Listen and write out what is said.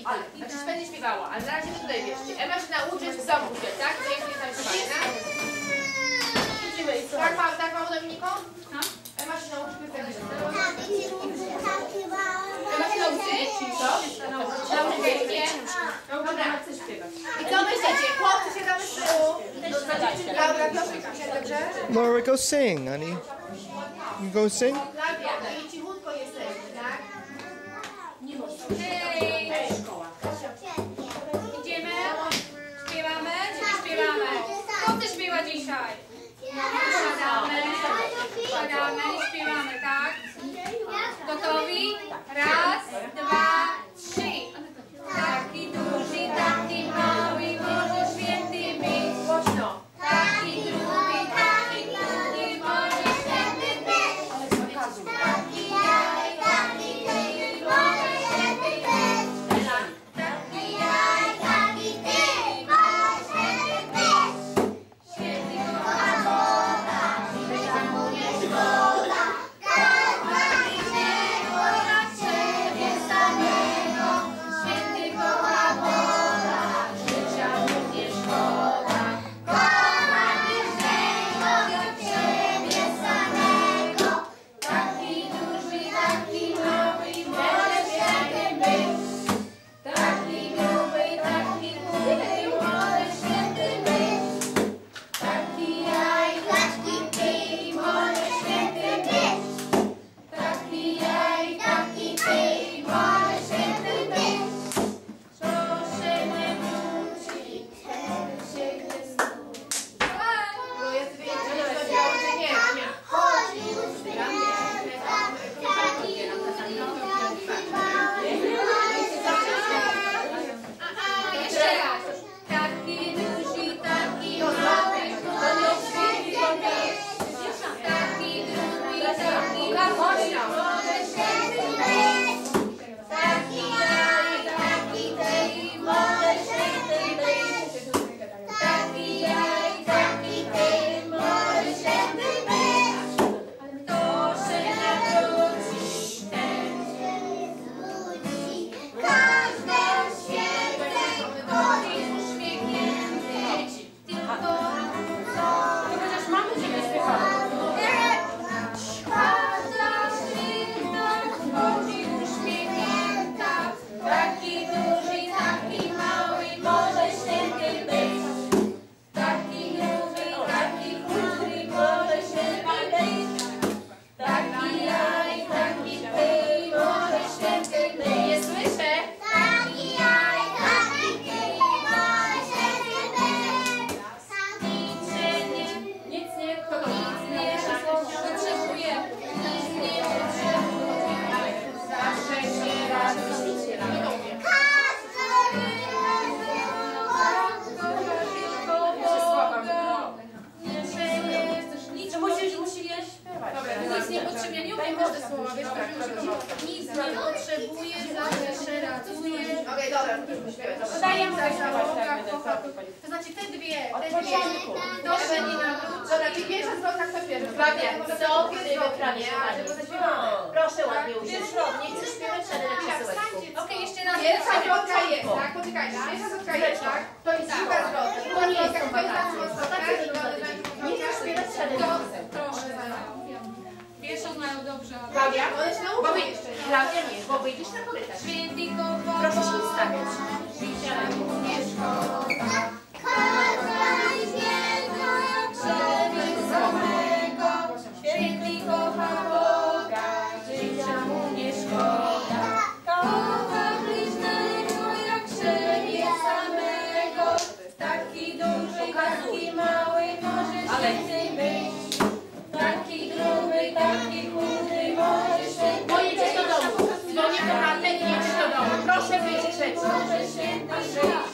Ale, znaczy będzie śpiewała, ale na razie tutaj wierzcie. Ema się nauczy w domu się, tak? Pięknie tańczyć, tak? Idziemy. Tak, mało Dominiko? Ema się nauczy piosenki. Ema się nauczy? Co? Nauczy nie? Dobra. I co myślicie? Chłopcy się damy z tyłu. Laura, proszę, dobrze? Laura, go sing, honey. You go sing? Klaudia, no i cichutko jesteśmy, tak? Nie można. Hej! Idziemy? Śpiewamy? Czy nie śpiewamy? Kto chce śpiewać dzisiaj? Siadamy i śpiewamy, tak? Gotowi? Raz, dwa, trzy. Taki duży, taki mały, może święty być. Głośno. Taki drugi, taki drugi, może święty być. Taki jaj, taki ty, może święty być. Taki jaj, taki ty, może święty być. Święty kocha Boga, życia mu nie szkoda. Kocha innego jak siebie samego. Święty kocha Boga, życia mu nie szkoda. Kocha innego jak siebie samego. Taki duży, taki mały, może święty być. Taki gruby, taki chudy, może święty być. Taki jaj, taki ty, może święty być. Taki jaj, taki ty, może święty być. Proszę nie wrócić, się nie znudzi. Bo jest wyjęcie, że nie. Chodzi już jeszcze raz. Taki duży, taki mały, może święty być. Taki drugi, taki chudy, może święty być. Taki jaj, taki ty, może święty być. Taki jaj, taki ty, może święty być. Kto się nawróci, ten się zwróci. Każde święte, to jest uśmiechnięty. Tylko Chociaż mamy ciebie śpiewało. każda święta, chodzi uśmiechnięta. Taki duży, taki mały, może święty być. Taki gruby, taki chudy, może święty być. Taki jaj, taki ty, może święty być. Nie słyszę. Taki jaj, taki ty, może święty być. Nic nie potrzebuje, nic nie potrzebuje. Zawsze się radzi. Nic nie potrzebuje, nie umiem każde słowa, wiesz, nic nie potrzebuje, zawsze się raduje. Okej, dobra, śpiewaj. Dajemy tak to znaczy te dwie. Proszę nie nawrócić. Dobra, czyli pierwsza zwrotka, kto pierwszy? Klaudia, co gdyby prawie, żeby zaśpiewamy. Proszę ładnie usiąść. Nie chcesz śpiewać, ale na krzesełeczku. Okej, jeszcze raz. Pierwsza zwrotka jest, tak? Poczekajcie, pierwsza zwrotka jest, tak? To jest druga zwrotka. To nie jest Druga zwrotka, Nie chcesz śpiewać, ale proszę. Pierwszą znają dobrze. Klaudia, one się nauczą jeszcze. Klaudia nie, bo wyjdziesz na korytarz. Święty kocha Proszę się Boga, ustawiać. życia mu nie szkoda. Kocha innego jak siebie samego. Święty kocha Boga, życia mu nie szkoda. Kocha bliźniego jak siebie samego. Taki duży, taki mały, może święty być. Taki gruby, taki chudy, może święty Pojedziesz do domu. Dzwonię do chaty i jedziesz do domu. Proszę wyjść grzeczniej. Może święty być.